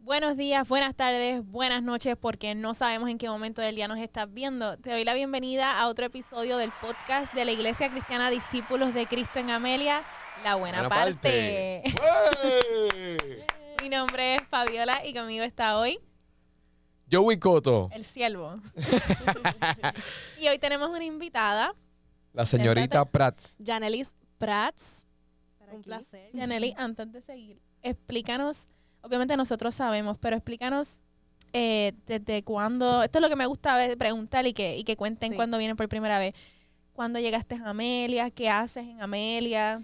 Buenos días, buenas tardes, buenas noches, porque no sabemos en qué momento del día nos estás viendo. Te doy la bienvenida a otro episodio del podcast de la Iglesia Cristiana Discípulos de Cristo en Amelia, La Buena Parte. Mi nombre es Fabiola y conmigo está hoy Joey Coto. el siervo. Y hoy tenemos una invitada. La señorita Prats. Yanelis Prats. Un placer. Yaneli, antes de seguir, explícanos, obviamente nosotros sabemos, pero explícanos desde cuándo, esto es lo que me gusta preguntar y que cuenten cuando vienen por primera vez. ¿Cuándo llegaste a Amelia? ¿Qué haces en Amelia?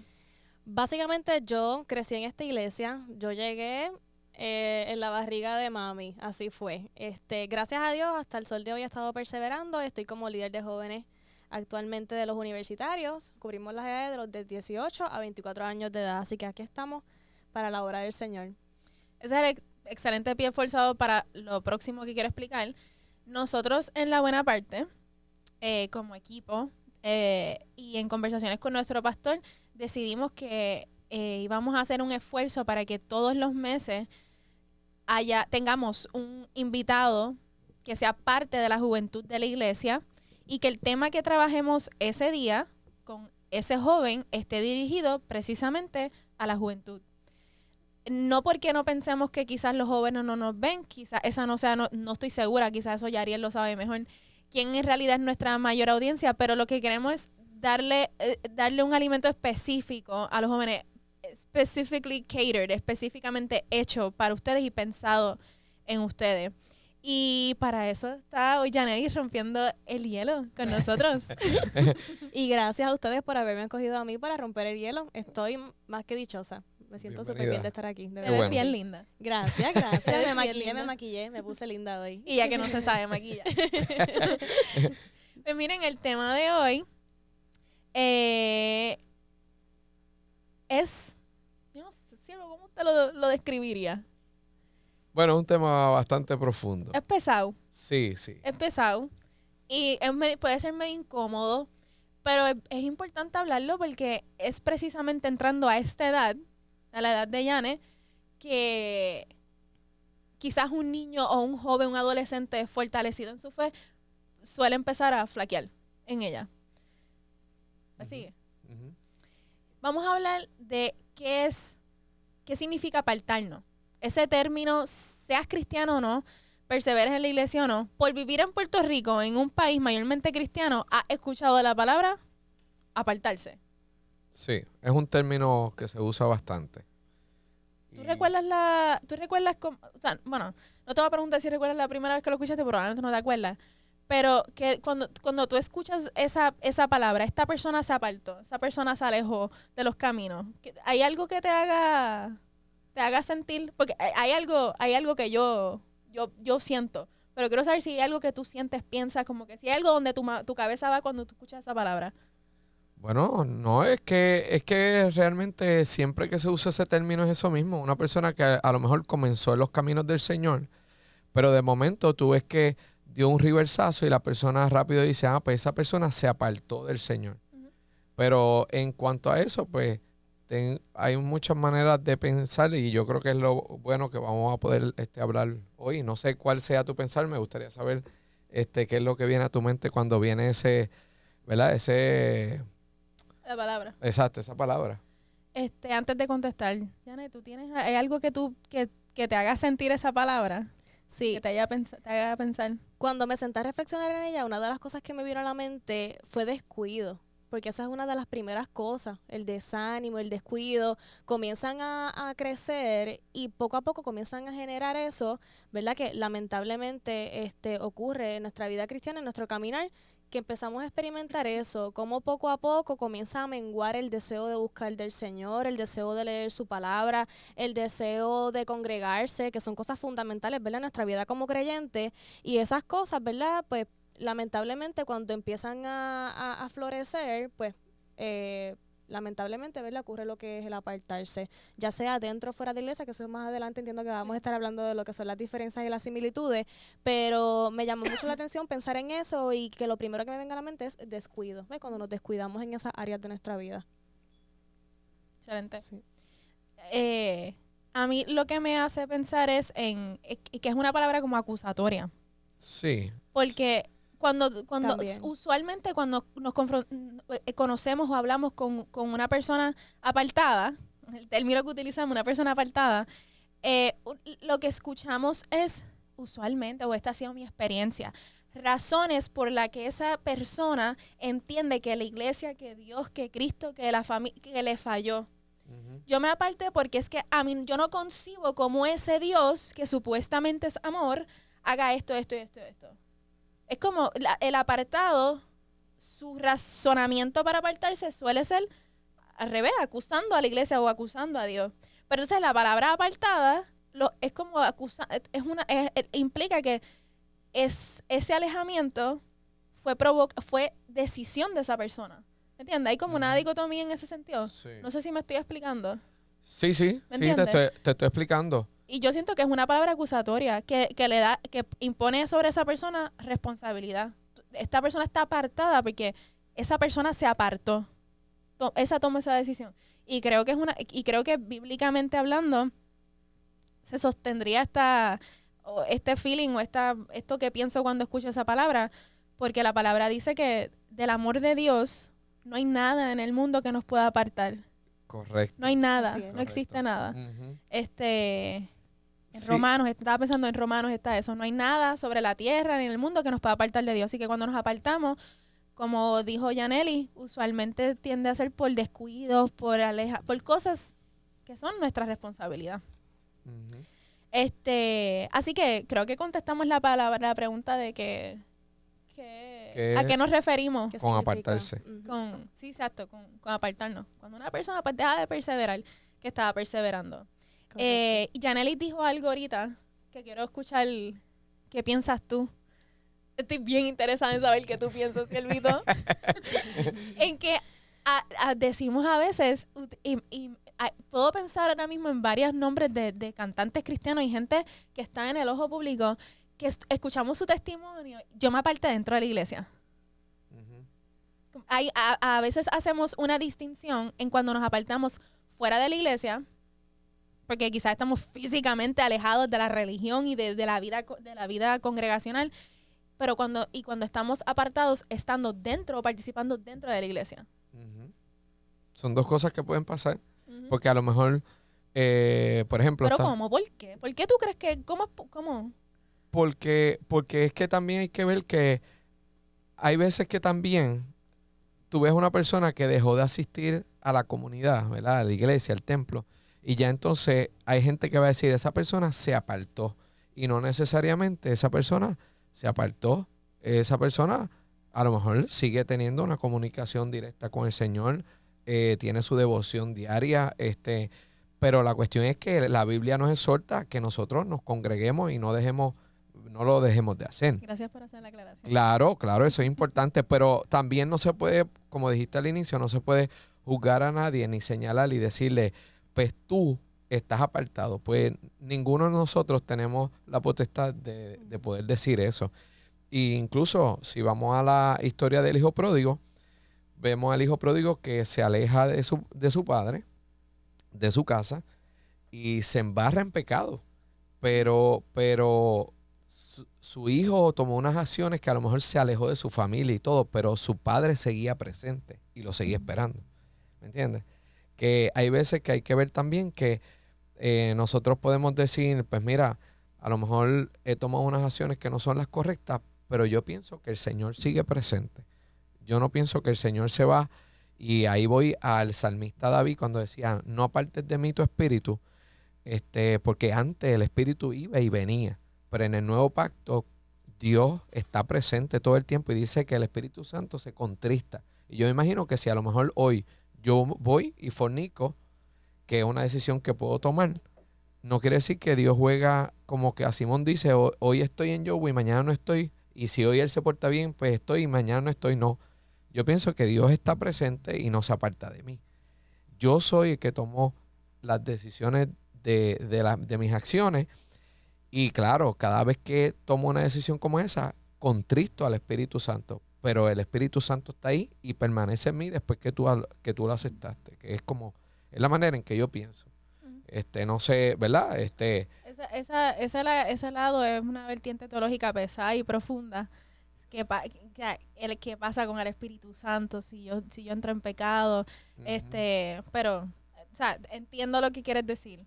Básicamente yo crecí en esta iglesia. Yo llegué en la barriga de mami. Así fue. Gracias a Dios, hasta el sol de hoy he estado perseverando. Estoy como líder de jóvenes actualmente de los universitarios. Cubrimos las edades de los de 18 a 24 años de edad. Así que aquí estamos para la obra del Señor. Ese es el excelente pie forzado para lo próximo que quiero explicar. Nosotros en La Buena Parte, como equipo y en conversaciones con nuestro pastor, decidimos que íbamos a hacer un esfuerzo para que todos los meses tengamos un invitado que sea parte de la juventud de la iglesia y que el tema que trabajemos ese día con ese joven esté dirigido precisamente a la juventud. No porque no pensemos que quizás los jóvenes no nos ven, quizás esa no sea, no estoy segura, quizás eso Yariel lo sabe mejor, quién en realidad es nuestra mayor audiencia, pero lo que queremos es darle un alimento específico a los jóvenes, specifically catered, específicamente hecho para ustedes y pensado en ustedes. Y para eso está hoy Yaneli rompiendo el hielo con nosotros. Y gracias a ustedes por haberme escogido a mí para romper el hielo. Estoy más que dichosa. Me siento súper bien de estar aquí. Te ves bien linda. Gracias. Me maquillé, me puse linda hoy. Y ya que no se sabe maquillar. Pues miren, el tema de hoy es, yo no sé, ¿cómo usted lo describiría? Bueno, es un tema bastante profundo. Es pesado. Sí, sí. Es pesado. Y puede ser medio incómodo, pero es importante hablarlo porque es precisamente entrando a esta edad, a la edad de Yane, que quizás un niño o un joven, un adolescente fortalecido en su fe, suele empezar a flaquear en ella. ¿Me sigue? Vamos a hablar de qué significa apartarnos. Ese término, seas cristiano o no, perseveres en la iglesia o no, por vivir en Puerto Rico, en un país mayormente cristiano, ¿has escuchado la palabra apartarse? Sí, es un término que se usa bastante. ¿Tú recuerdas o sea, bueno, no te voy a preguntar si recuerdas la primera vez que lo escuchaste, probablemente no te acuerdas, pero que cuando tú escuchas esa palabra, esta persona se apartó, esa persona se alejó de los caminos, ¿hay algo que te haga sentir? Porque hay algo que yo siento, pero quiero saber si hay algo que tú sientes, piensas, como que si hay algo donde tu cabeza va cuando tú escuchas esa palabra. Bueno, no, es que realmente siempre que se usa ese término es eso mismo. Una persona que a lo mejor comenzó en los caminos del Señor, pero de momento tú ves que dio un reversazo y la persona rápido dice, pues esa persona se apartó del Señor. Pero en cuanto a eso, pues hay muchas maneras de pensar y yo creo que es lo bueno que vamos a poder hablar hoy. No sé cuál sea tu pensar, me gustaría saber qué es lo que viene a tu mente cuando viene ese, ¿verdad? La palabra. Exacto, esa palabra. Antes de contestar, Janet, ¿hay algo que te haga sentir esa palabra? Sí. Que te haga pensar. Cuando me senté a reflexionar en ella, una de las cosas que me vino a la mente fue descuido. Porque esa es una de las primeras cosas, el desánimo, el descuido, comienzan a crecer y poco a poco comienzan a generar eso, ¿verdad? Que lamentablemente ocurre en nuestra vida cristiana, en nuestro caminar, que empezamos a experimentar eso, como poco a poco comienza a menguar el deseo de buscar del Señor, el deseo de leer su palabra, el deseo de congregarse, que son cosas fundamentales, ¿verdad? En nuestra vida como creyente, y esas cosas, ¿verdad? Pues lamentablemente cuando empiezan a florecer, pues lamentablemente, ¿verdad? Ocurre lo que es el apartarse, ya sea dentro o fuera de la iglesia, que eso más adelante entiendo que vamos a estar hablando de lo que son las diferencias y las similitudes, pero me llamó mucho la atención pensar en eso y que lo primero que me venga a la mente es descuido, ¿ves? Cuando nos descuidamos en esas áreas de nuestra vida. Excelente. Sí. a mí lo que me hace pensar es que es una palabra como acusatoria. Sí. Porque cuando También. usualmente cuando nos conocemos o hablamos con una persona apartada, el término que utilizamos, una persona apartada, lo que escuchamos es usualmente, o esta ha sido mi experiencia, razones por las que esa persona entiende que la iglesia, que Dios, que Cristo, que la familia, que le falló. Yo me aparté porque es que a mí yo no concibo cómo ese Dios, que supuestamente es amor, haga esto. Es como el apartado, su razonamiento para apartarse suele ser al revés, acusando a la iglesia o acusando a Dios. Pero entonces la palabra apartada es como implica que ese alejamiento fue decisión de esa persona. ¿Me entiendes? Hay como una dicotomía en ese sentido. Sí. No sé si me estoy explicando. Sí, ¿Me te entiendes? estoy explicando. Y yo siento que es una palabra acusatoria que impone sobre esa persona responsabilidad. Esta persona está apartada porque esa persona se apartó. Esa toma esa decisión. Y creo que bíblicamente hablando se sostendría este feeling o esto que pienso cuando escucho esa palabra, porque la palabra dice que del amor de Dios no hay nada en el mundo que nos pueda apartar. Correcto. No hay nada, Así es. no existe nada. Ujú. En Sí. Romanos, estaba pensando en Romanos está eso, no hay nada sobre la tierra ni en el mundo que nos pueda apartar de Dios. Así que cuando nos apartamos, como dijo Yaneli, usualmente tiende a ser por descuidos, por cosas que son nuestra responsabilidad. Ujú. Así que creo que contestamos la pregunta de ¿a qué nos referimos? ¿Qué Con significa? apartarse. Ujú. Sí, exacto, con apartarnos. Cuando una persona pues, deja de perseverar, que estaba perseverando. Correcto. Y Janely dijo algo ahorita que quiero escuchar. ¿Qué piensas tú? Estoy bien interesada en saber qué tú piensas, Elvito. En que decimos a veces, puedo pensar ahora mismo en varios nombres de cantantes cristianos y gente que está en el ojo público, que escuchamos su testimonio. Yo me aparté dentro de la iglesia. Ujú. A veces hacemos una distinción en cuando nos apartamos fuera de la iglesia, porque quizás estamos físicamente alejados de la religión y de la vida congregacional, pero cuando estamos apartados estando dentro o participando dentro de la iglesia. Ujú. Son dos cosas que pueden pasar. Ujú. Porque a lo mejor, por ejemplo, Pero ¿cómo? ¿Por qué? ¿Por qué tú crees que cómo? porque es que también hay que ver que hay veces que también tú ves una persona que dejó de asistir a la comunidad, ¿verdad? A la iglesia, al templo, y ya entonces hay gente que va a decir, esa persona se apartó. Y no necesariamente esa persona se apartó. Esa persona a lo mejor sigue teniendo una comunicación directa con el Señor, tiene su devoción diaria, pero la cuestión es que la Biblia nos exhorta que nosotros nos congreguemos y no lo dejemos de hacer. Gracias por hacer la aclaración. Claro, claro, eso es importante, pero también no se puede, como dijiste al inicio, no se puede juzgar a nadie ni señalar y decirle, pues tú estás apartado. Pues ninguno de nosotros tenemos la potestad de poder decir eso. E incluso si vamos a la historia del hijo pródigo, vemos al hijo pródigo que se aleja de su padre, de su casa, y se embarra en pecado. Pero su hijo tomó unas acciones que a lo mejor se alejó de su familia y todo, pero su padre seguía presente y lo seguía esperando. ¿Me entiendes? Que hay veces que hay que ver también que nosotros podemos decir, pues mira, a lo mejor he tomado unas acciones que no son las correctas, pero yo pienso que el Señor sigue presente. Yo no pienso que el Señor se va. Y ahí voy al salmista David cuando decía, no apartes de mí tu espíritu, porque antes el espíritu iba y venía. Pero en el nuevo pacto, Dios está presente todo el tiempo y dice que el Espíritu Santo se contrista. Y yo me imagino que si a lo mejor hoy yo voy y fornico, que es una decisión que puedo tomar, no quiere decir que Dios juega como que a Simón dice, hoy estoy en Yobu y mañana no estoy. Y si hoy él se porta bien, pues estoy y mañana no estoy. No. Yo pienso que Dios está presente y no se aparta de mí. Yo soy el que tomó las decisiones de mis acciones. Y claro, cada vez que tomo una decisión como esa, contristo al Espíritu Santo. Pero el Espíritu Santo está ahí y permanece en mí después que tú lo aceptaste. Que es la manera en que yo pienso. Ujú. no sé, ¿verdad? Ese lado es una vertiente teológica pesada y profunda. ¿Qué pasa con el Espíritu Santo si yo entro en pecado? Pero, o sea, entiendo lo que quieres decir.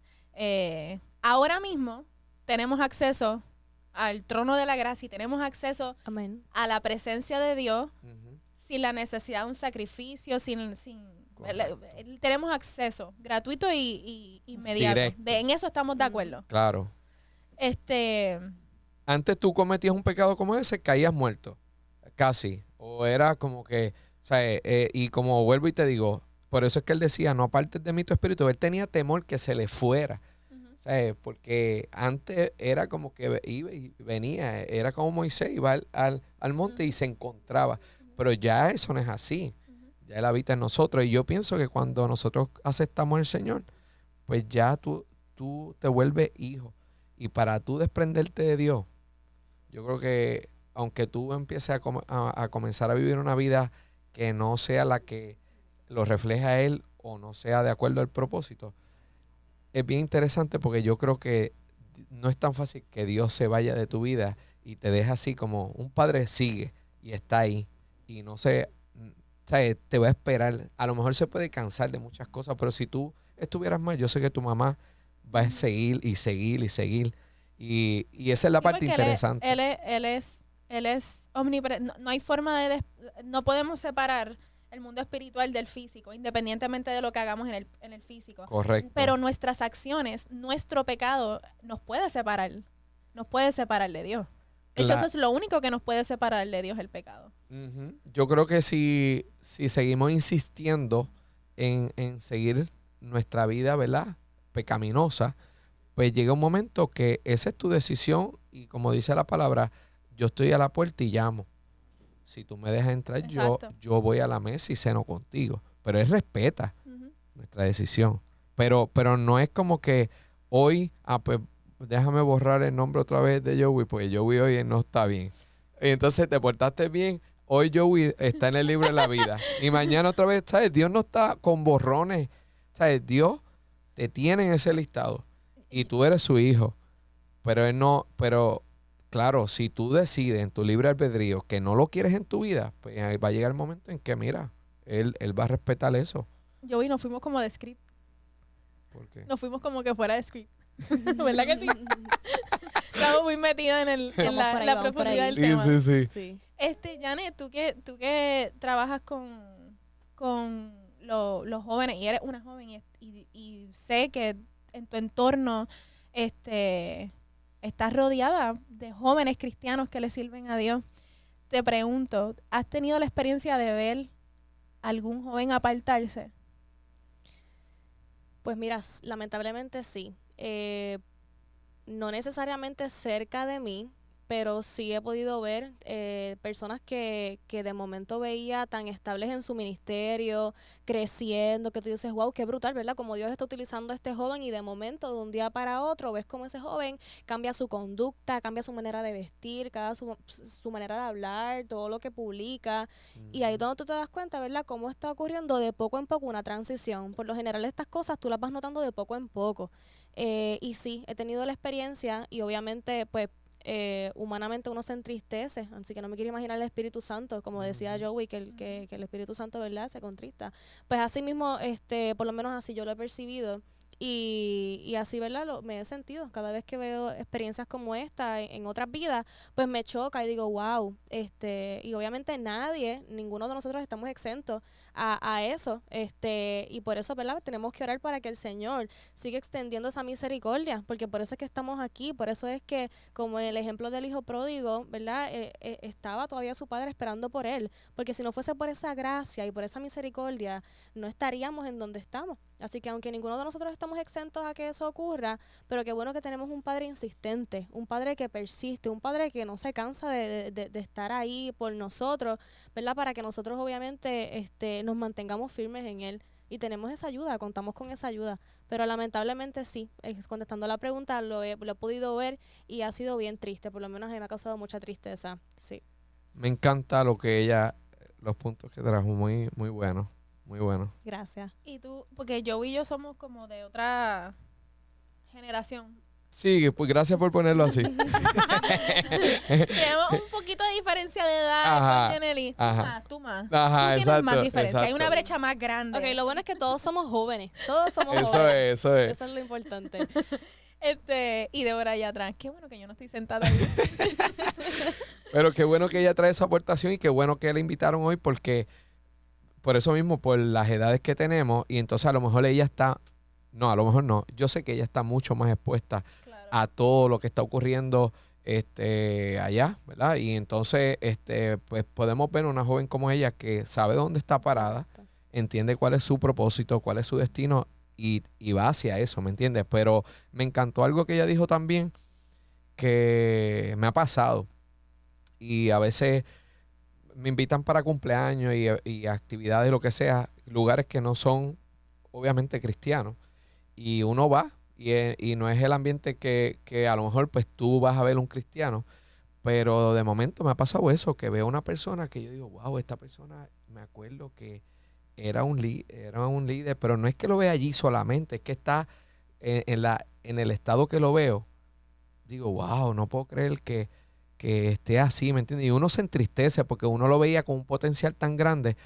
Ahora mismo tenemos acceso al trono de la gracia y tenemos acceso Amén. a la presencia de Dios Ujú. sin la necesidad de un sacrificio, Correcto. tenemos acceso gratuito y inmediato. Directo. En eso estamos de acuerdo. Claro. Este, Antes tú cometías un pecado como ese, caías muerto. Casi. O era como que, o sea, y como vuelvo y te digo, por eso es que él decía, no apartes de mí tu espíritu. Él tenía temor que se le fuera. ujú, ¿Sabes? Porque antes era como que iba y venía, era como Moisés, iba al monte y se encontraba. Pero ya eso no es así. ujú. Ya Él habita en nosotros. Y yo pienso que cuando nosotros aceptamos al Señor, pues ya tú te vuelves hijo. Y para tú desprenderte de Dios, yo creo que aunque tú empieces a comenzar a vivir una vida que no sea la que lo refleja a Él o no sea de acuerdo al propósito, es bien interesante porque yo creo que no es tan fácil que Dios se vaya de tu vida y te deje así como un padre sigue y está ahí y no sé, ¿sabes? Te va a esperar. A lo mejor se puede cansar de muchas cosas, pero si tú estuvieras mal, yo sé que tu mamá va a seguir y seguir y seguir. Y esa es la Sí, parte porque interesante. él es omnipresente. No, no hay forma no podemos separar el mundo espiritual del físico, independientemente de lo que hagamos en el físico. Correcto. Pero nuestras acciones, nuestro pecado, nos puede separar de Dios. De hecho, Cla- eso es lo único que nos puede separar de Dios, el pecado. Ujú. Yo creo que si seguimos insistiendo en seguir nuestra vida, ¿verdad? Pecaminosa, pues llega un momento que esa es tu decisión y como dice la palabra, yo estoy a la puerta y llamo. Si tú me dejas entrar, Exacto. yo voy a la mesa y ceno contigo. Pero Él respeta Ujú. nuestra decisión. Pero no es como que hoy, pues déjame borrar el nombre otra vez de Joey, porque Joey hoy no está bien. Y entonces te portaste bien. Hoy Joey está en el libro de la vida. Y mañana otra vez, ¿sabes? Dios no está con borrones. ¿Sabes? Dios te tiene en ese listado. Y tú eres su hijo. Pero Él no, pero claro, si tú decides en tu libre albedrío que no lo quieres en tu vida, pues ahí va a llegar el momento en que, mira, él va a respetar eso. Yo y nos fuimos como de script. ¿Por qué? Nos fuimos como que fuera de script. ¿Verdad que sí? Estamos muy metidos en Vamos por ahí, la vamos por profundidad ahí. del tema. sí. Sí. Janet, tú que trabajas con los jóvenes y eres una joven y sé que en tu entorno estás rodeada de jóvenes cristianos que le sirven a Dios. Te pregunto, ¿has tenido la experiencia de ver algún joven apartarse? Pues mira, lamentablemente sí. No necesariamente cerca de mí, pero sí he podido ver personas que de momento veía tan estables en su ministerio, creciendo, que tú dices, wow, qué brutal, ¿verdad? Como Dios está utilizando a este joven y de momento, de un día para otro, ves como ese joven cambia su conducta, cambia su manera de vestir, cambia su manera de hablar, todo lo que publica. Y ahí es donde tú te das cuenta, ¿verdad? Cómo está ocurriendo de poco en poco una transición. Por lo general estas cosas tú las vas notando de poco en poco. Y sí, he tenido la experiencia y obviamente, pues, humanamente uno se entristece, así que no me quiero imaginar el Espíritu Santo, como decía Joey, que el Espíritu Santo, ¿verdad?, se contrista. Pues así mismo, por lo menos así yo lo he percibido y así, ¿verdad?, me he sentido. Cada vez que veo experiencias como esta en otras vidas, pues me choca y digo, wow, y obviamente ninguno de nosotros estamos exentos a eso, y por eso, ¿verdad?, tenemos que orar para que el Señor siga extendiendo esa misericordia, porque por eso es que estamos aquí, por eso es que, como el ejemplo del hijo pródigo, ¿verdad?, estaba todavía su padre esperando por él, porque si no fuese por esa gracia y por esa misericordia, no estaríamos en donde estamos. Así que aunque ninguno de nosotros estamos exentos a que eso ocurra, pero qué bueno que tenemos un padre insistente, un padre que persiste, un padre que no se cansa de estar ahí por nosotros, ¿verdad? Para que nosotros obviamente nos mantengamos firmes en él. Y tenemos esa ayuda, contamos con esa ayuda. Pero lamentablemente sí, contestando la pregunta, lo he podido ver y ha sido bien triste, por lo menos a mí me ha causado mucha tristeza, sí. Me encanta lo que los puntos que trajo, muy, muy bueno, muy bueno. Gracias. Y tú, porque yo y yo somos como de otra generación. Sí, pues gracias por ponerlo así. Tenemos un poquito de diferencia de edad Ajá, con Yaneli. ajá. Tú más. Ajá, Tú tienes exacto, más diferencia. Hay exacto. una brecha más grande. Ok, lo bueno es que todos somos jóvenes. Todos somos Eso jóvenes. es, eso es. Eso es lo importante. Y Débora allá atrás. Qué bueno que yo no estoy sentada ahí. Pero qué bueno que ella trae esa aportación y qué bueno que la invitaron hoy porque por eso mismo, por las edades que tenemos y entonces a lo mejor ella está, no, a lo mejor no, yo sé que ella está mucho más expuesta Claro. a todo lo que está ocurriendo allá, ¿verdad? Y entonces pues podemos ver una joven como ella que sabe dónde está parada, Correcto. entiende cuál es su propósito, cuál es su destino y va hacia eso, ¿me entiendes? Pero me encantó algo que ella dijo también que me ha pasado y a veces me invitan para cumpleaños y actividades, lo que sea, lugares que no son obviamente cristianos y uno va y no es el ambiente que a lo mejor pues tú vas a ver un cristiano, pero de momento me ha pasado eso, que veo una persona que yo digo, wow, esta persona me acuerdo que era un líder, pero no es que lo vea allí solamente, es que está en el estado que lo veo. Digo, wow, no puedo creer que esté así, ¿me entiendes? Y uno se entristece porque uno lo veía con un potencial tan grande.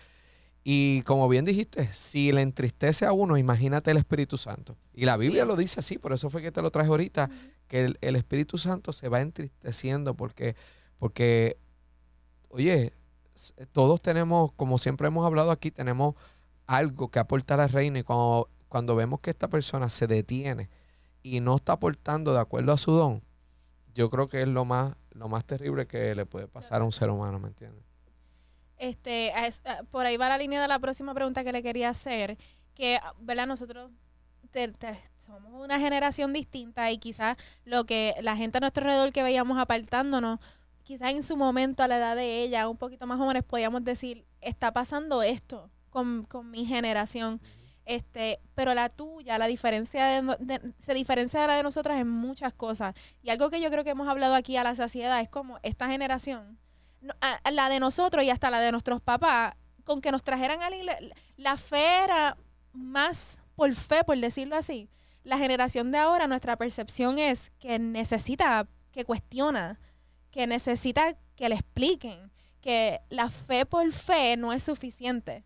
Y como bien dijiste, si le entristece a uno, imagínate el Espíritu Santo. Y la Biblia Sí. lo dice así, por eso fue que te lo traje ahorita, que el Espíritu Santo se va entristeciendo porque oye, todos tenemos, como siempre hemos hablado aquí, tenemos algo que aportar al reino y cuando vemos que esta persona se detiene y no está aportando de acuerdo a su don, yo creo que es lo más terrible que le puede pasar a un ser humano, ¿me entiendes? Por ahí va la línea de la próxima pregunta que le quería hacer, que, ¿verdad? Nosotros somos una generación distinta y quizás lo que la gente a nuestro alrededor que veíamos apartándonos, quizás en su momento a la edad de ella, un poquito más jóvenes, podíamos decir, está pasando esto con mi generación. Pero la tuya, la diferencia se diferencia de la de nosotras en muchas cosas. Y algo que yo creo que hemos hablado aquí a la saciedad es como esta generación, la de nosotros y hasta la de nuestros papás, con que nos trajeran a la fe era más por fe, por decirlo así. La generación de ahora, nuestra percepción es que necesita, que cuestiona, que necesita que le expliquen, que la fe por fe no es suficiente.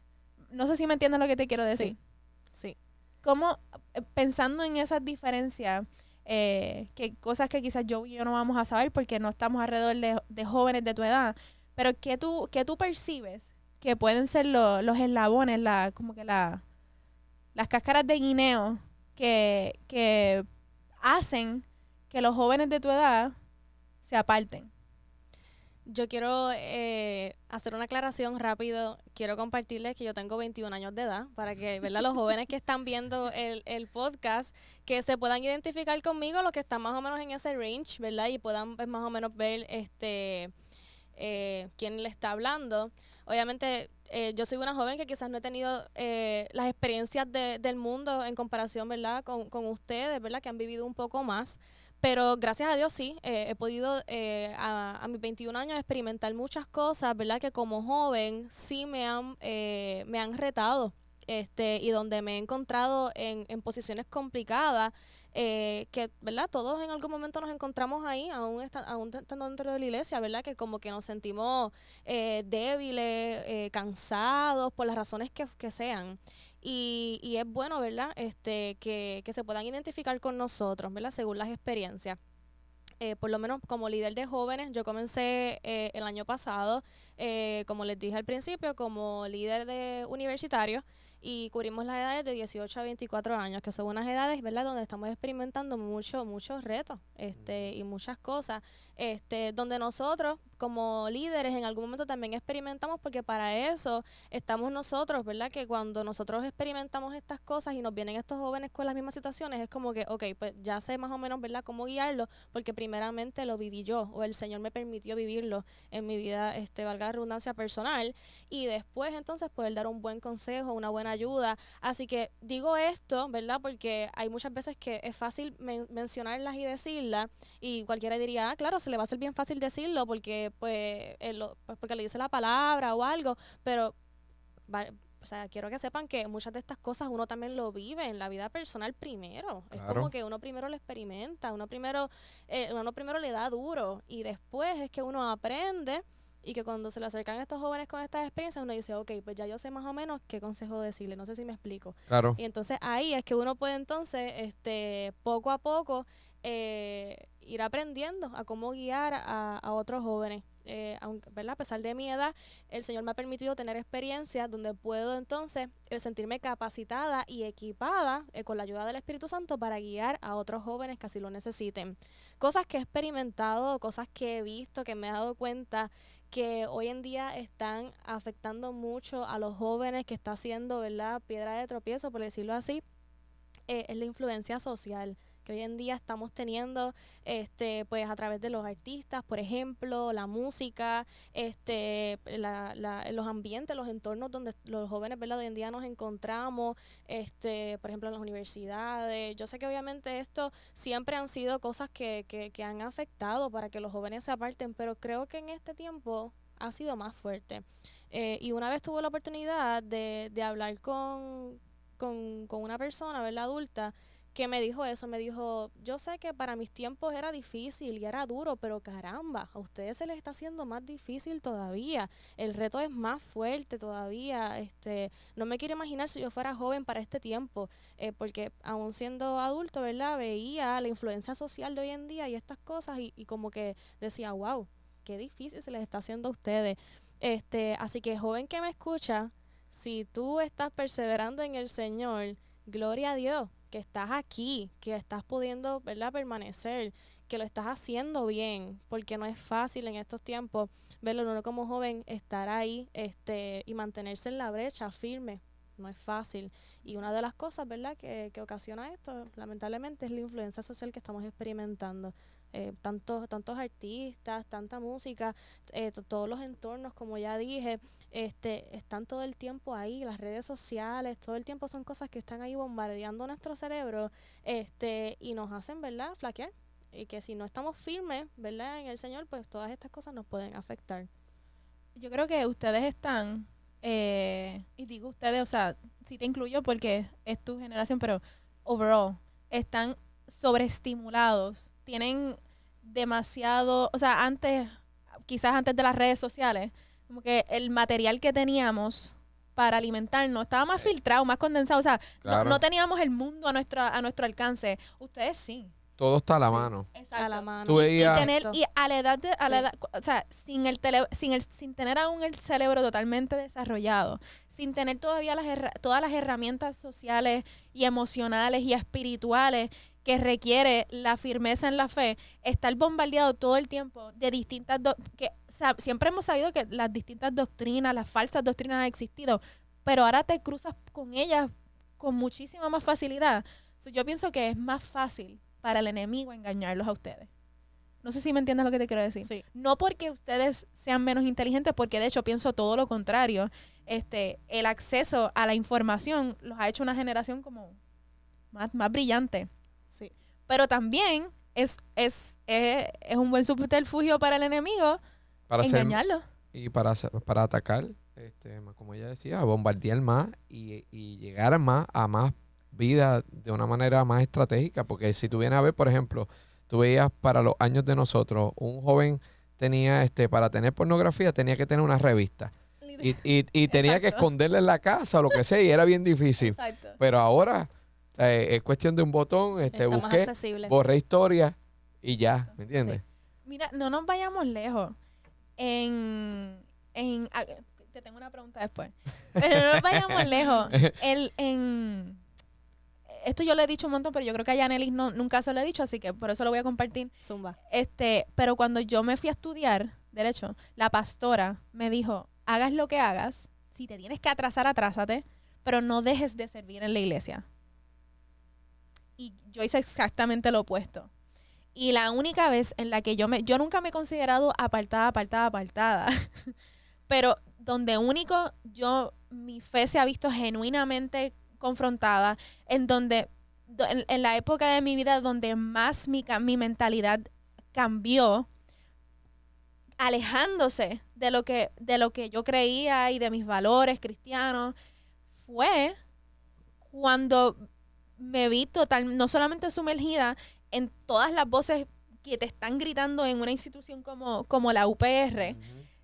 No sé si me entiendes lo que te quiero decir. Sí. ¿Cómo, pensando en esas diferencias, que cosas que quizás yo y yo no vamos a saber porque no estamos alrededor de jóvenes de tu edad, pero qué tú percibes que pueden ser los eslabones, como que las cáscaras de guineo que hacen que los jóvenes de tu edad se aparten? Yo quiero hacer una aclaración rápido. Quiero compartirles que yo tengo 21 años de edad para que, ¿verdad? Los jóvenes que están viendo el podcast, que se puedan identificar conmigo, los que están más o menos en ese range, ¿verdad? Y puedan pues, más o menos ver quién le está hablando. Obviamente, yo soy una joven que quizás no he tenido las experiencias del mundo en comparación, ¿verdad? Con ustedes, ¿verdad? Que han vivido un poco más. Pero gracias a Dios sí, he podido a mis 21 años experimentar muchas cosas, ¿verdad? Que como joven sí me han retado, y donde me he encontrado en posiciones complicadas, que, ¿verdad? Todos en algún momento nos encontramos ahí, aún estando dentro de la iglesia, ¿verdad? Que como que nos sentimos débiles, cansados, por las razones que sean. Y es bueno, ¿verdad? Que se puedan identificar con nosotros, ¿verdad? Según las experiencias. Por lo menos como líder de jóvenes, yo comencé el año pasado, como les dije al principio, como líder de universitario y cubrimos las edades de 18 a 24 años, que son unas edades, ¿verdad?, donde estamos experimentando muchos retos y muchas cosas, donde nosotros como líderes en algún momento también experimentamos, porque para eso estamos nosotros, ¿verdad? Que cuando nosotros experimentamos estas cosas y nos vienen estos jóvenes con las mismas situaciones, es como que, ok, pues ya sé más o menos, ¿verdad?, cómo guiarlo, porque primeramente lo viví yo, o el Señor me permitió vivirlo en mi vida, valga la redundancia, personal, y después entonces poder dar un buen consejo, una buena ayuda. Así que digo esto, ¿verdad?, porque hay muchas veces que es fácil mencionarlas y decirlas, y cualquiera diría, ah, claro, se le va a hacer bien fácil decirlo porque pues porque le dice la palabra o algo, pero o sea, quiero que sepan que muchas de estas cosas uno también lo vive en la vida personal primero. Es Claro. como que uno primero lo experimenta, uno primero le da duro y después es que uno aprende y que cuando se le acercan a estos jóvenes con estas experiencias uno dice, ok, pues ya yo sé más o menos qué consejo decirle, no sé si me explico. Claro. Y entonces ahí es que uno puede entonces, poco a poco, ir aprendiendo a cómo guiar a otros jóvenes. Aunque, ¿verdad? A pesar de mi edad, el Señor me ha permitido tener experiencias donde puedo entonces sentirme capacitada y equipada con la ayuda del Espíritu Santo para guiar a otros jóvenes que así lo necesiten. Cosas que he experimentado, cosas que he visto, que me he dado cuenta que hoy en día están afectando mucho a los jóvenes, que está haciendo, ¿verdad?, piedra de tropiezo, por decirlo así, es la influencia social que hoy en día estamos teniendo, pues a través de los artistas, por ejemplo, la música, los ambientes, los entornos donde los jóvenes, ¿verdad?, hoy en día nos encontramos, por ejemplo, en las universidades. Yo sé que obviamente esto siempre han sido cosas que han afectado para que los jóvenes se aparten, pero creo que en este tiempo ha sido más fuerte. Y una vez tuve la oportunidad de hablar con una persona, ¿verdad?, adulta, que me dijo eso, me dijo, yo sé que para mis tiempos era difícil y era duro, pero caramba, a ustedes se les está haciendo más difícil todavía, el reto es más fuerte todavía, no me quiero imaginar si yo fuera joven para este tiempo, porque aún siendo adulto, ¿verdad?, veía la influencia social de hoy en día y estas cosas y como que decía, wow, qué difícil se les está haciendo a ustedes, así que joven que me escucha, si tú estás perseverando en el Señor, gloria a Dios, que estás aquí, que estás pudiendo, ¿verdad?, permanecer, que lo estás haciendo bien, porque no es fácil en estos tiempos, verlo uno como joven, estar ahí, y mantenerse en la brecha firme, no es fácil. Y una de las cosas, ¿verdad?, que ocasiona esto, lamentablemente, es la influencia social que estamos experimentando. Tantos artistas, tanta música, todos los entornos, como ya dije, están todo el tiempo ahí, las redes sociales, todo el tiempo son cosas que están ahí bombardeando nuestro cerebro, y nos hacen, ¿verdad?, flaquear. Y que si no estamos firmes, ¿verdad?, en el Señor, pues todas estas cosas nos pueden afectar. Yo creo que ustedes están, y digo ustedes, o sea, sí te incluyo porque es tu generación, pero overall, están sobreestimulados, tienen demasiado, o sea, quizás antes de las redes sociales, como que el material que teníamos para alimentarnos estaba más filtrado, más condensado, o sea, Claro. no teníamos el mundo a nuestro alcance. Ustedes sí. Todo está a la Sí. mano. A la mano. Tú veías- Y a la edad Sí. o sea, sin tener aún el cerebro totalmente desarrollado, sin tener todavía todas las herramientas sociales y emocionales y espirituales que requiere la firmeza en la fe, estar bombardeado todo el tiempo de distintas siempre hemos sabido que las distintas doctrinas, las falsas doctrinas han existido, pero ahora te cruzas con ellas con muchísima más facilidad. Yo pienso que es más fácil para el enemigo engañarlos a ustedes. No sé si me entiendes lo que te quiero decir. Sí. No porque ustedes sean menos inteligentes, porque de hecho pienso todo lo contrario. El acceso a la información los ha hecho una generación como más brillante. Sí. Pero también es un buen subterfugio para el enemigo para hacer engañarlos. y para atacar, como ella decía, bombardear más y llegar a más vida de una manera más estratégica, porque si tú vienes a ver, por ejemplo, tú veías para los años de nosotros, un joven tenía, para tener pornografía tenía que tener una revista y tenía que Exacto. esconderla en la casa o lo que sea y era bien difícil. Exacto. Pero ahora es cuestión de un botón, Está más busqué, accesible. borré historia y ya, ¿me entiendes? Sí. Mira, no nos vayamos lejos. Te tengo una pregunta después. Pero no nos vayamos lejos. Esto yo le he dicho un montón, pero yo creo que a Yanelis nunca se lo he dicho, así que por eso lo voy a compartir. Zumba. Pero cuando yo me fui a estudiar Derecho, la pastora me dijo, hagas lo que hagas, si te tienes que atrasar, atrásate, pero no dejes de servir en la iglesia. Y yo hice exactamente lo opuesto. Y la única vez en la que yo nunca me he considerado apartada, pero donde mi fe se ha visto genuinamente confrontada, en la época de mi vida donde más mi mentalidad cambió, alejándose de lo que yo creía y de mis valores cristianos, fue cuando me vi no solamente sumergida en todas las voces que te están gritando en una institución como la UPR,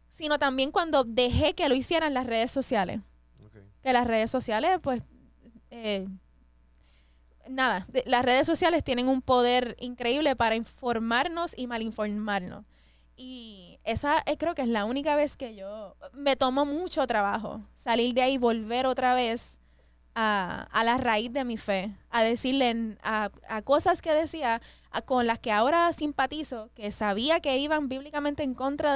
sino también cuando dejé que lo hicieran las redes sociales. Okay. Que las redes sociales, pues, las redes sociales tienen un poder increíble para informarnos y malinformarnos. Y esa creo que es la única vez que yo me tomo mucho trabajo salir de ahí y volver otra vez a la raíz de mi fe, a decirle a cosas que decía, con las que ahora simpatizo, que sabía que iban bíblicamente en contra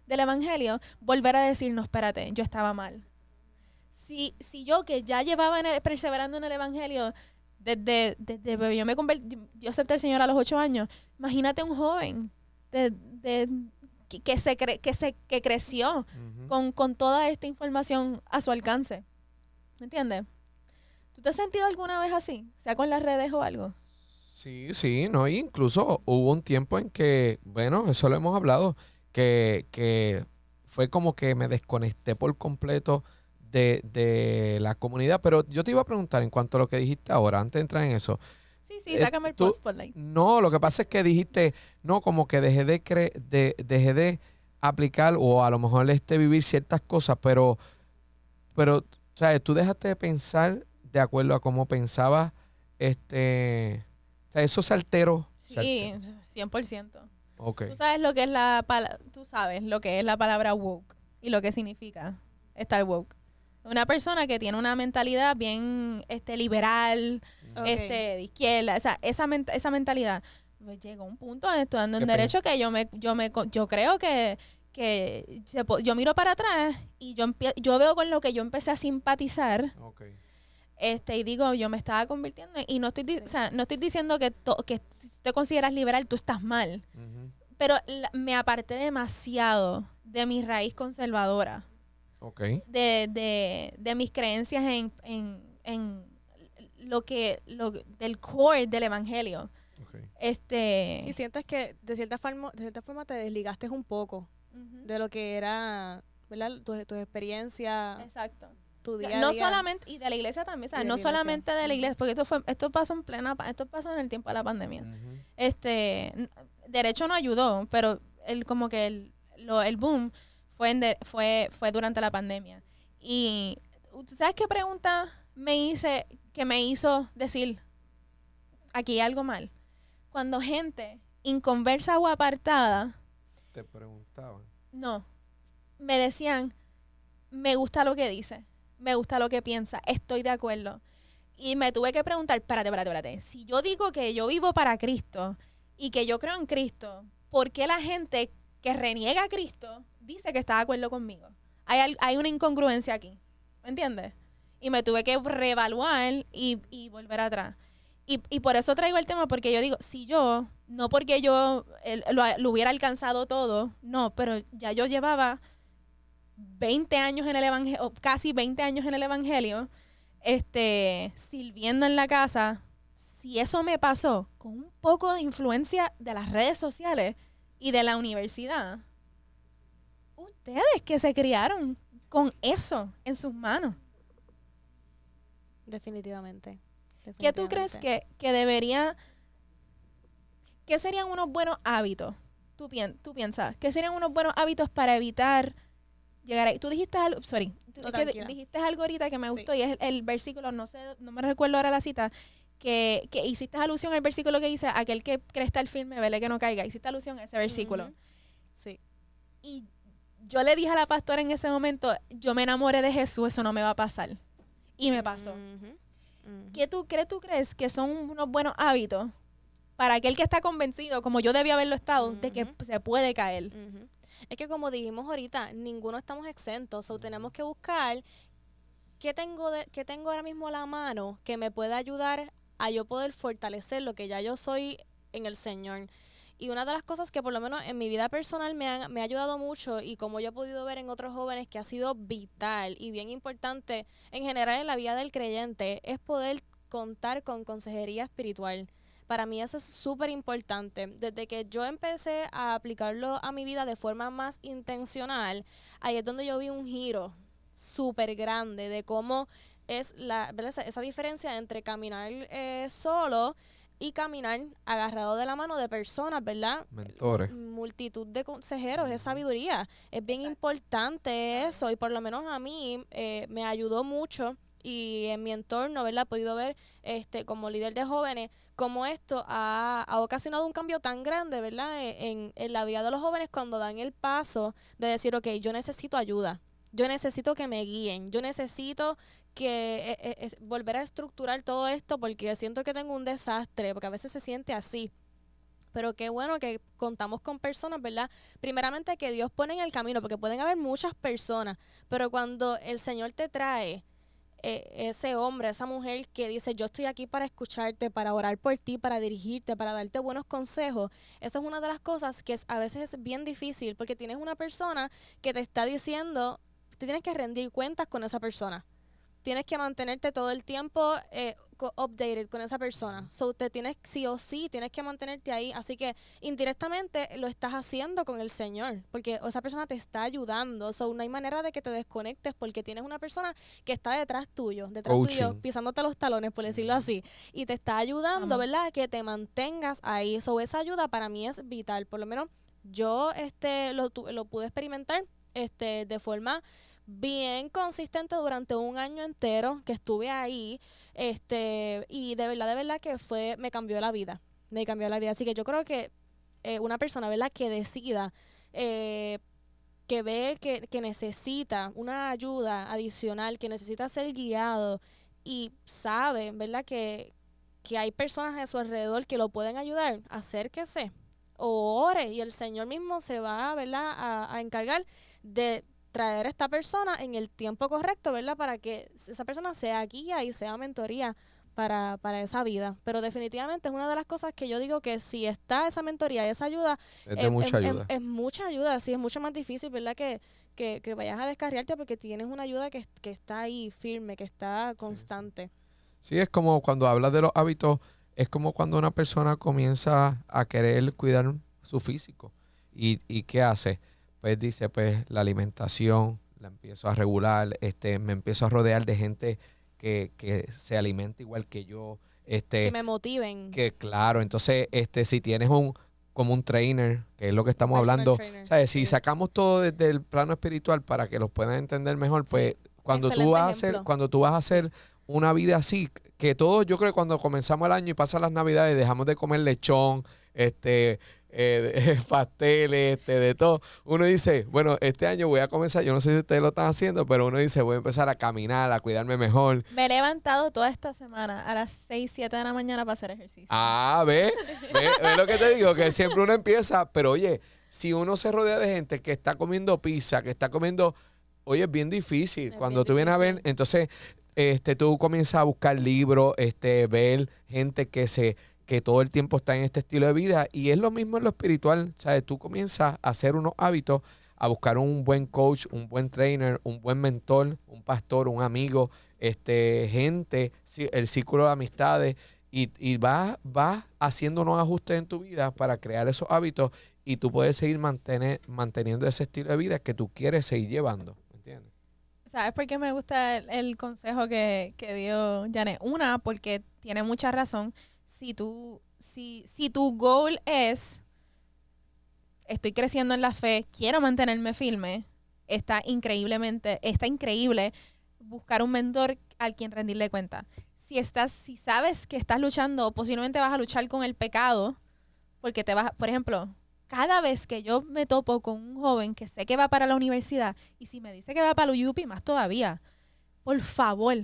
del evangelio, volver a decir, no, espérate, yo estaba mal. Si yo que ya llevaba perseverando en el evangelio desde bebé, yo acepté al Señor a los 8 años, imagínate un joven que creció con toda esta información a su alcance. ¿Me entiendes? ¿Tú te has sentido alguna vez así? Sea con las redes o algo. Sí, no, incluso hubo un tiempo en que, bueno, eso lo hemos hablado, que fue como que me desconecté por completo de la comunidad, pero yo te iba a preguntar en cuanto a lo que dijiste ahora, antes de entrar en eso. Sí, sácame el post por ahí. No, lo que pasa es que dijiste, no, como que dejé de aplicar o a lo mejor vivir ciertas cosas, pero, ¿sabes? Tú dejaste de pensar de acuerdo a cómo pensabas, o sea, eso se alteró. Sí, 100%. Okay. Tú sabes lo que es la palabra woke y lo que significa estar woke. Una persona que tiene una mentalidad bien liberal, de izquierda, esa mentalidad. Pues llegó un punto estudiando en derecho que yo creo que yo miro para atrás y yo veo con lo que yo empecé a simpatizar. Okay. Y digo, yo me estaba convirtiendo y no estoy, o sea, no estoy diciendo que si te consideras liberal, tú estás mal. Pero me aparté demasiado de mi raíz conservadora. Okay. De mis creencias en del core del evangelio. Okay. Y sientes que de cierta forma te desligaste un poco de lo que era, ¿verdad? Tu experiencia. Exacto. Tu día a No día. solamente, y de la iglesia también, ¿sabes? No solamente de la iglesia, porque esto pasó en el tiempo de la pandemia. Derecho no ayudó, pero el boom fue durante la pandemia. Y ¿tú sabes qué pregunta que me hizo decir aquí hay algo mal? Cuando gente inconversa o apartada te preguntaban. No, me decían, me gusta lo que dice, me gusta lo que piensa, estoy de acuerdo. Y me tuve que preguntar, espérate. Si yo digo que yo vivo para Cristo y que yo creo en Cristo, ¿por qué la gente que reniega a Cristo dice que está de acuerdo conmigo? Hay una incongruencia aquí, ¿me entiendes? Y me tuve que reevaluar y volver atrás. Y por eso traigo el tema, porque yo digo, si yo, no porque yo lo hubiera alcanzado todo, no, pero ya yo llevaba 20 años en el evangelio, o casi 20 años en el evangelio, sirviendo en la casa. Si eso me pasó con un poco de influencia de las redes sociales y de la universidad, ustedes que se criaron con eso en sus manos. Definitivamente. ¿Qué tú crees que debería, qué serían unos buenos hábitos? Tú piensas, ¿qué serían unos buenos hábitos para evitar llegar ahí? Tú dijiste algo, dijiste algo ahorita que me gustó, y es el versículo, no me recuerdo ahora la cita, que hiciste alusión al versículo que dice, aquel que cree estar firme, vele que no caiga. Hiciste alusión a ese versículo. Sí. Y yo le dije a la pastora en ese momento, yo me enamoré de Jesús, eso no me va a pasar. Y me pasó. ¿Qué tú crees que son unos buenos hábitos para aquel que está convencido, como yo debía haberlo estado, de que se puede caer? Es que como dijimos ahorita, ninguno estamos exentos, o tenemos que buscar qué tengo ahora mismo a la mano que me pueda ayudar a yo poder fortalecer lo que ya yo soy en el Señor. Y una de las cosas que por lo menos en mi vida personal me ha ayudado mucho, y como yo he podido ver en otros jóvenes que ha sido vital y bien importante en general en la vida del creyente, es poder contar con consejería espiritual. Para mí eso es súper importante. Desde que yo empecé a aplicarlo a mi vida de forma más intencional, ahí es donde yo vi un giro súper grande de cómo es ¿verdad? Esa diferencia entre caminar solo y caminar agarrado de la mano de personas, ¿verdad? Mentores. Multitud de consejeros, es sabiduría. Es bien Exacto. importante eso y por lo menos a mí me ayudó mucho y en mi entorno, ¿verdad? He podido ver como líder de jóvenes cómo esto ha ocasionado un cambio tan grande, ¿verdad? En la vida de los jóvenes cuando dan el paso de decir, ok, yo necesito ayuda, yo necesito que me guíen, yo necesito que volver a estructurar todo esto porque siento que tengo un desastre, porque a veces se siente así. Pero qué bueno que contamos con personas, ¿verdad? Primeramente que Dios pone en el camino, porque pueden haber muchas personas, pero cuando el Señor te trae ese hombre, esa mujer que dice, yo estoy aquí para escucharte, para orar por ti, para dirigirte, para darte buenos consejos, eso es una de las cosas que a veces es bien difícil, porque tienes una persona que te está diciendo, te tienes que rendir cuentas con esa persona. Tienes que mantenerte todo el tiempo updated con esa persona. So, te tienes, sí o sí, tienes que mantenerte ahí. Así que indirectamente lo estás haciendo con el Señor, porque esa persona te está ayudando. So, no hay manera de que te desconectes porque tienes una persona que está detrás tuyo, Coaching. pisándote los talones, por decirlo así, y te está ayudando, Amén. ¿verdad? Que te mantengas ahí. So, esa ayuda para mí es vital. Por lo menos yo lo pude experimentar de forma bien consistente durante un año entero que estuve ahí, y de verdad que me cambió la vida, me cambió la vida. Así que yo creo que una persona, ¿verdad? Que decida, eh, que ve que necesita una ayuda adicional, que necesita ser guiado y sabe, ¿verdad? Que hay personas a su alrededor que lo pueden ayudar, acérquese o ore y el Señor mismo se va, ¿verdad? A encargar de traer a esta persona en el tiempo correcto, ¿verdad? Para que esa persona sea guía y sea mentoría para esa vida. Pero definitivamente es una de las cosas que yo digo que si está esa mentoría y esa ayuda, Es de mucha ayuda. es mucha ayuda, sí, es mucho más difícil, ¿verdad? Que vayas a descarriarte porque tienes una ayuda que está ahí firme, que está Sí, sí. constante. Sí, es como cuando hablas de los hábitos, es como cuando una persona comienza a querer cuidar su físico. ¿Y qué hace? Pues dice, pues la alimentación la empiezo a regular, me empiezo a rodear de gente que se alimenta igual que yo, Que este, me motiven. que claro, entonces, si tienes como un trainer, que es lo que Un estamos personal hablando, trainer, ¿sabes? Si sí. sacamos todo desde el plano espiritual para que los puedan entender mejor, Sí, pues excelente ejemplo. cuando tú vas a hacer una vida así, que todos, yo creo que cuando comenzamos el año y pasan las navidades, dejamos de comer lechón, pasteles, de todo. Uno dice, bueno, este año voy a comenzar, yo no sé si ustedes lo están haciendo, pero uno dice, voy a empezar a caminar, a cuidarme mejor. Me he levantado toda esta semana a las 6, 7 de la mañana para hacer ejercicio. Ah, ve lo que te digo, que siempre uno empieza, pero oye, si uno se rodea de gente que está comiendo pizza, que está comiendo, oye, es bien difícil. Es Cuando bien tú vienes a ver, difícil. entonces, tú comienzas a buscar libros, ver gente que todo el tiempo está en este estilo de vida, y es lo mismo en lo espiritual, ¿sabes? Tú comienzas a hacer unos hábitos, a buscar un buen coach, un buen trainer, un buen mentor, un pastor, un amigo, gente, el círculo de amistades, y vas haciendo unos ajustes en tu vida para crear esos hábitos y tú puedes seguir manteniendo ese estilo de vida que tú quieres seguir llevando. ¿Me entiendes? ¿Sabes por qué me gusta el consejo que dio Janet? Una, porque tiene mucha razón. Si tu goal es, estoy creciendo en la fe, quiero mantenerme firme, está increíble buscar un mentor al quien rendirle cuenta. Si sabes que estás luchando, posiblemente vas a luchar con el pecado, porque por ejemplo, cada vez que yo me topo con un joven que sé que va para la universidad, y si me dice que va para la UPI, más todavía, por favor,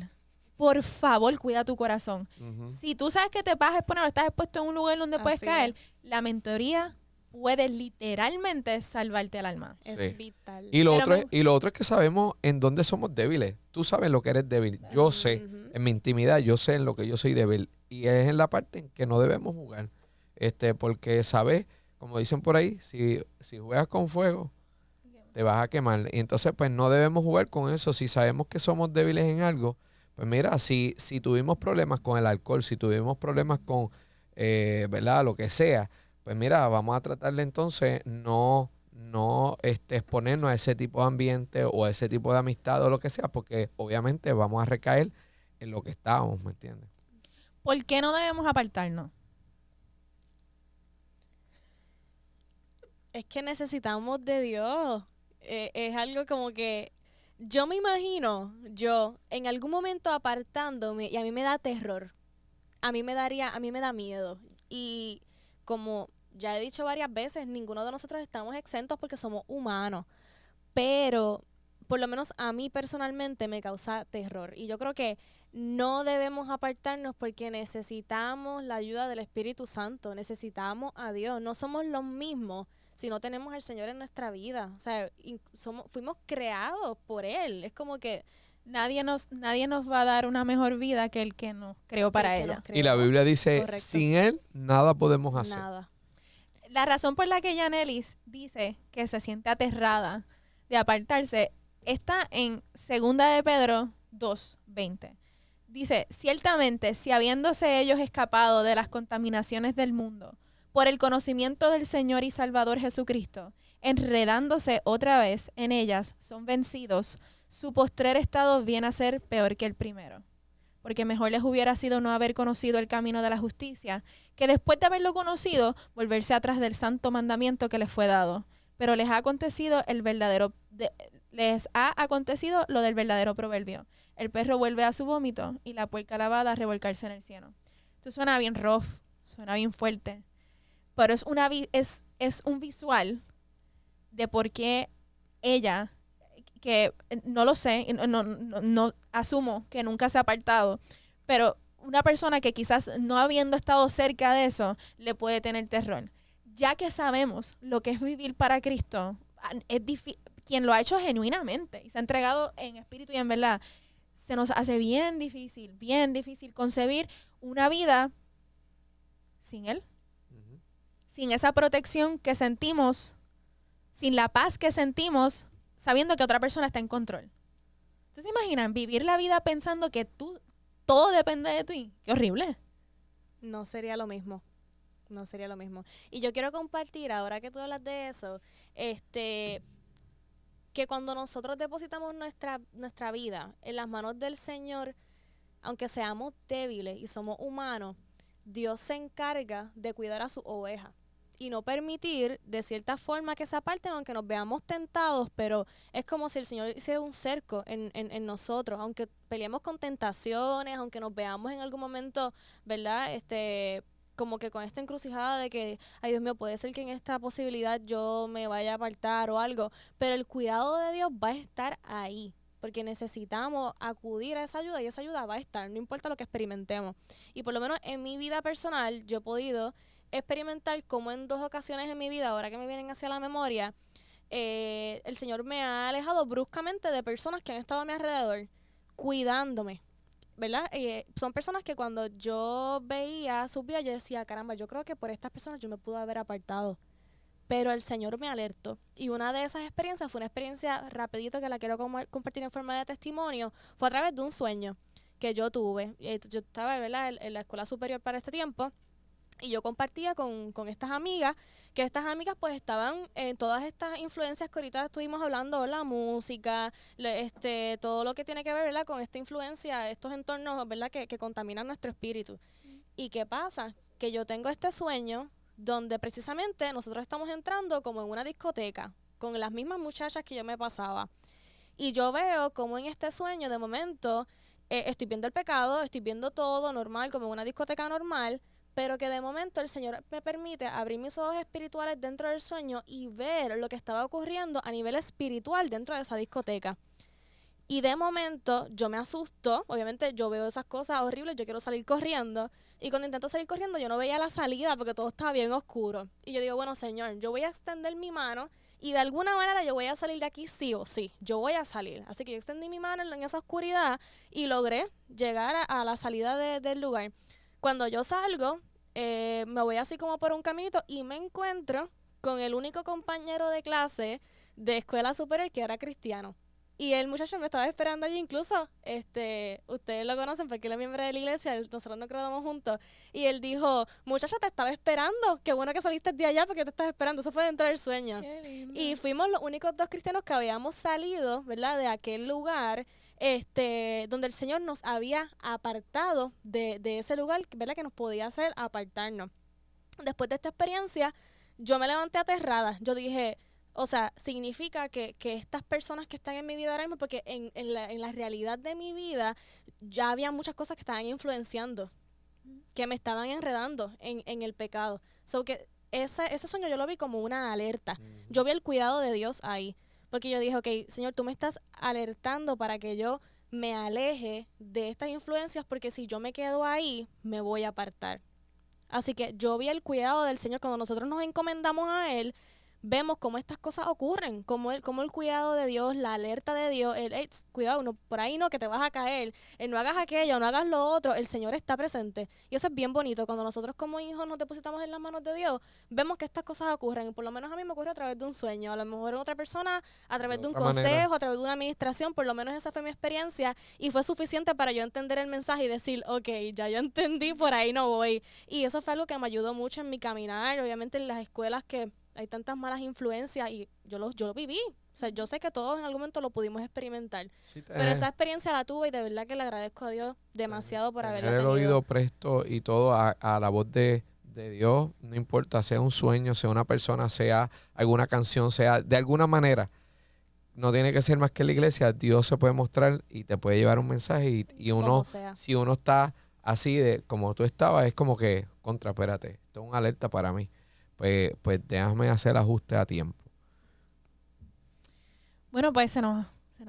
cuida tu corazón. Ujú. Si tú sabes que te vas a exponer o estás expuesto en un lugar donde puedes Así caer, es. la mentoría puede literalmente salvarte el alma. Es Sí. vital. Y lo Pero otro y lo otro es que sabemos en dónde somos débiles. Tú sabes lo que eres débil. Yo sé, Ujú. en mi intimidad, yo sé en lo que yo soy débil. Y es en la parte en que no debemos jugar. Porque sabes, como dicen por ahí, si juegas con fuego, te vas a quemar. Y entonces, pues no debemos jugar con eso. Si sabemos que somos débiles en algo, pues mira, si tuvimos problemas con el alcohol, si tuvimos problemas con, ¿verdad? Lo que sea, pues mira, vamos a tratar de entonces no exponernos a ese tipo de ambiente o a ese tipo de amistad o lo que sea, porque obviamente vamos a recaer en lo que estábamos, ¿me entiendes? ¿Por qué no debemos apartarnos? Es que necesitamos de Dios. Es algo como que yo me imagino yo en algún momento apartándome y a mí me da terror. A mí me da miedo. Y como ya he dicho varias veces, ninguno de nosotros estamos exentos porque somos humanos. Pero por lo menos a mí personalmente me causa terror. Y yo creo que no debemos apartarnos porque necesitamos la ayuda del Espíritu Santo, necesitamos a Dios. No somos los mismos si no tenemos al Señor en nuestra vida. O sea, fuimos creados por Él. Es como que Nadie nos va a dar una mejor vida que el que nos creó para el que ella. nos Y la creó. Biblia dice, Correcto. sin Él nada podemos hacer. Nada. La razón por la que Yanelis dice que se siente aterrada de apartarse está en 2 de Pedro 2:20. Dice, ciertamente, si habiéndose ellos escapado de las contaminaciones del mundo, por el conocimiento del Señor y Salvador Jesucristo, enredándose otra vez en ellas, son vencidos, su postrer estado viene a ser peor que el primero. Porque mejor les hubiera sido no haber conocido el camino de la justicia, que después de haberlo conocido, volverse atrás del santo mandamiento que les fue dado. Pero les ha acontecido lo del verdadero proverbio. El perro vuelve a su vómito y la puerca lavada a revolcarse en el cielo. Esto suena bien rough, suena bien fuerte, pero es un visual de por qué ella, que no lo sé, no asumo que nunca se ha apartado, pero una persona que quizás no habiendo estado cerca de eso le puede tener terror. Ya que sabemos lo que es vivir para Cristo, quien lo ha hecho genuinamente y se ha entregado en espíritu y en verdad, se nos hace bien difícil concebir una vida sin Él, sin esa protección que sentimos, sin la paz que sentimos, sabiendo que otra persona está en control. ¿Ustedes se imaginan vivir la vida pensando que todo depende de ti? ¡Qué horrible! No sería lo mismo. No sería lo mismo. Y yo quiero compartir, ahora que tú hablas de eso, que cuando nosotros depositamos nuestra vida en las manos del Señor, aunque seamos débiles y somos humanos, Dios se encarga de cuidar a su oveja y no permitir de cierta forma que se aparten, aunque nos veamos tentados, pero es como si el Señor hiciera un cerco en nosotros, aunque peleemos con tentaciones, aunque nos veamos en algún momento, ¿verdad? Como que con esta encrucijada de que, ay Dios mío, puede ser que en esta posibilidad yo me vaya a apartar o algo, pero el cuidado de Dios va a estar ahí, porque necesitamos acudir a esa ayuda y esa ayuda va a estar, no importa lo que experimentemos. Y por lo menos en mi vida personal yo he podido experimentar como en 2 ocasiones en mi vida, ahora que me vienen hacia la memoria, el Señor me ha alejado bruscamente de personas que han estado a mi alrededor, cuidándome, ¿verdad? Son personas que cuando yo veía sus vidas, yo decía, caramba, yo creo que por estas personas yo me pude haber apartado. Pero el Señor me alertó. Y una de esas experiencias fue una experiencia rapidito que la quiero compartir en forma de testimonio. Fue a través de un sueño que yo tuve. Yo estaba, ¿verdad?, en la escuela superior para este tiempo. Y yo compartía con estas amigas, que estas amigas pues estaban en todas estas influencias que ahorita estuvimos hablando, la música, todo lo que tiene que ver, ¿verdad?, con esta influencia, estos entornos, ¿verdad?, que contaminan nuestro espíritu. ¿Y qué pasa? Que yo tengo este sueño donde precisamente nosotros estamos entrando como en una discoteca, con las mismas muchachas que yo me pasaba. Y yo veo como en este sueño, de momento, estoy viendo el pecado, estoy viendo todo normal, como en una discoteca normal, pero que de momento el Señor me permite abrir mis ojos espirituales dentro del sueño y ver lo que estaba ocurriendo a nivel espiritual dentro de esa discoteca. Y de momento yo me asusto, obviamente yo veo esas cosas horribles, yo quiero salir corriendo, y cuando intento salir corriendo yo no veía la salida porque todo estaba bien oscuro. Y yo digo, bueno, Señor, yo voy a extender mi mano y de alguna manera yo voy a salir de aquí sí o sí, yo voy a salir. Así que yo extendí mi mano en esa oscuridad y logré llegar a la salida del lugar. Cuando yo salgo, me voy así como por un caminito y me encuentro con el único compañero de clase de escuela superior que era cristiano. Y el muchacho me estaba esperando allí, incluso, ustedes lo conocen porque él es miembro de la iglesia, nosotros nos graduamos juntos. Y él dijo, muchacha, te estaba esperando, qué bueno que saliste de allá porque te estás esperando. Eso fue dentro del sueño. Qué lindo. Y fuimos los únicos 2 cristianos que habíamos salido, ¿verdad?, de aquel lugar. donde el Señor nos había apartado de ese lugar, ¿verdad? Que nos podía hacer apartarnos. Después de esta experiencia, yo me levanté aterrada. Yo dije, o sea, significa que estas personas que están en mi vida ahora mismo, porque en la realidad de mi vida ya había muchas cosas que estaban influenciando, que me estaban enredando en el pecado. So que ese sueño yo lo vi como una alerta. Yo vi el cuidado de Dios ahí. Porque yo dije, ok, Señor, tú me estás alertando para que yo me aleje de estas influencias, porque si yo me quedo ahí, me voy a apartar. Así que yo vi el cuidado del Señor. Cuando nosotros nos encomendamos a Él, vemos cómo estas cosas ocurren, cómo el cuidado de Dios, la alerta de Dios, cuidado, no, por ahí no, que te vas a caer, no hagas aquello, no hagas lo otro, el Señor está presente. Y eso es bien bonito. Cuando nosotros como hijos nos depositamos en las manos de Dios, vemos que estas cosas ocurren. Por lo menos a mí me ocurrió a través de un sueño, a lo mejor a otra persona a través de un consejo, a través de una administración. Por lo menos esa fue mi experiencia y fue suficiente para yo entender el mensaje y decir, ok, ya yo entendí, por ahí no voy. Y eso fue algo que me ayudó mucho en mi caminar, obviamente en las escuelas que hay tantas malas influencias y yo lo viví. O sea, yo sé que todos en algún momento lo pudimos experimentar. Sí, pero esa experiencia la tuve y de verdad que le agradezco a Dios demasiado por haberla tenido. El oído presto y todo a la voz de Dios, no importa, sea un sueño, sea una persona, sea alguna canción, sea de alguna manera. No tiene que ser más que la iglesia. Dios se puede mostrar y te puede llevar un mensaje y uno, si uno está así de como tú estabas, es como que, espérate, esto es una alerta para mí. Pues déjame hacer ajustes a tiempo. Bueno, pues se nos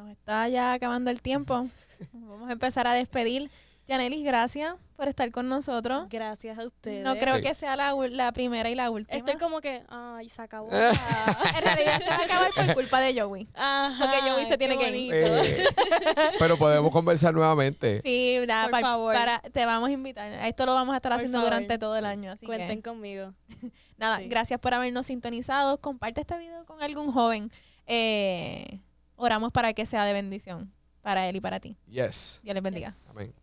está ya acabando el tiempo. Vamos a empezar a despedir. Yanelis, gracias por estar con nosotros. Gracias a ustedes. No creo que sea la primera y la última. Estoy como que, ay, se acabó. En realidad se va a acabar por culpa de Joey. Ajá, porque Joey se tiene que ir. Pero podemos conversar nuevamente. Sí, nada, por favor. Te vamos a invitar. Esto lo vamos a estar haciendo durante todo el año. Así cuenten conmigo. Nada, gracias por habernos sintonizado. Comparte este video con algún joven. Oramos para que sea de bendición para él y para ti. Yes. Dios les bendiga. Amén.